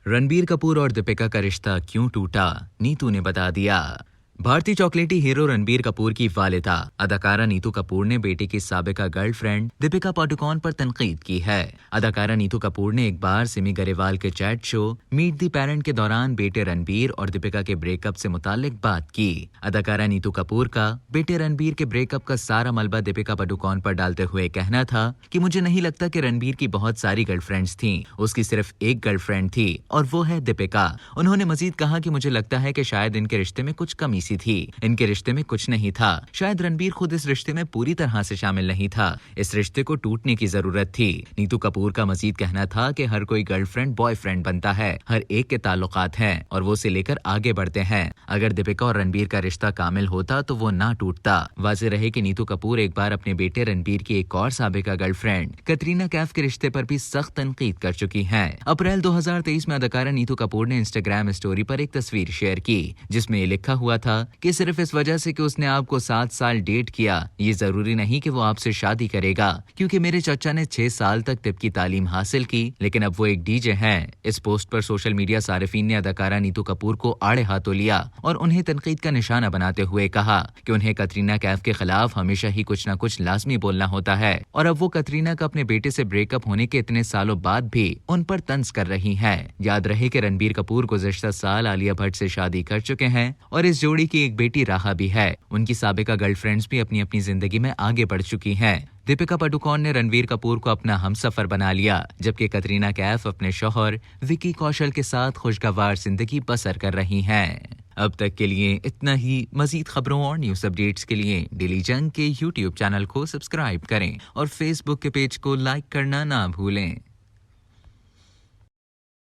रणबीर कपूर और दीपिका का रिश्ता क्यों टूटा, नीतू ने बता दिया। भारतीय चॉकलेटी हीरो रणबीर कपूर की वालिदा अदाकारा नीतू कपूर ने बेटे की साबिका गर्लफ्रेंड दीपिका पादुकोण पर तनकीद की है। अदाकारा नीतू कपूर ने एक बार सिमी गरेवाल के chat show meet the parent के दौरान बेटे रणबीर और दीपिका के ब्रेकअप से मुतालिक बात की। अदाकारा नीतू कपूर का बेटे रणबीर के ब्रेकअप का सारा मलबा दीपिका पादुकोण पर डालते हुए कहना था कि मुझे नहीं लगता कि रणबीर की बहुत सारी गर्लफ्रेंड्स थीं, उसकी सिर्फ एक गर्लफ्रेंड थी और वो है दीपिका। उन्होंने मजीद कहा कि मुझे लगता है कि शायद इनके रिश्ते में कुछ कमी सी थी, इनके रिश्ते में कुछ नहीं था। शायद रणबीर खुद इस रिश्ते में पूरी तरह से शामिल नहीं था। इस रिश्ते को टूटने की जरूरत थी। नीतू कपूर का मजीद कहना था कि हर कोई गर्लफ्रेंड बॉयफ्रेंड बनता है, हर एक के ताल्लुकात हैं और वो उसे लेकर आगे बढ़ते हैं। अगर दीपिका और रणबीर का रिश्ता कामिल होता तो वो ना टूटता। वाज़ेह रहे कि नीतू कपूर एक बार अपने बेटे रणबीर की एक और साबिका गर्लफ्रेंड कटरीना कैफ के रिश्ते पर भी सख्त तनकीद कर चुकी हैं। अप्रैल 2023 में अदाकारा नीतू कपूर ने इंस्टाग्राम स्टोरी पर एक तस्वीर शेयर की जिसमें ये लिखा हुआ था कि सिर्फ इस वजह से कि उसने आपको 7 साल डेट किया, ये जरूरी नहीं कि वो आपसे शादी करेगा, क्योंकि मेरे चचा ने 6 साल तक तिब की तालीम हासिल की लेकिन अब वो एक डीजे हैं। इस पोस्ट पर सोशल मीडिया सारिफीन ने अदाकारा नीतू कपूर को आड़े हाथों लिया और उन्हें तनकीद का निशाना बनाते हुए कहा कि उन्हें कटरीना कैफ के खिलाफ हमेशा ही कुछ न कुछ लाजमी बोलना होता है और अब वो कटरीना का अपने बेटे से ब्रेकअप होने के इतने सालों बाद भी उन पर तंज कर रही हैं। याद रहे कि रणबीर कपूर गुज़श्ता साल आलिया भट्ट से शादी कर चुके हैं और इस जोड़ी की एक बेटी राहा भी है। उनकी साबिका गर्लफ्रेंड्स भी अपनी अपनी जिंदगी में आगे बढ़ चुकी हैं। दीपिका पादुकोण ने रणबीर कपूर को अपना हमसफर बना लिया, जबकि कटरीना कैफ अपने शौहर विकी कौशल के साथ खुशगवार जिंदगी बसर कर रही हैं। अब तक के लिए इतना ही। मजीद खबरों और न्यूज अपडेट्स के लिए डेली जंग के YouTube चैनल को सब्सक्राइब करें और Facebook के पेज को लाइक करना ना भूलें।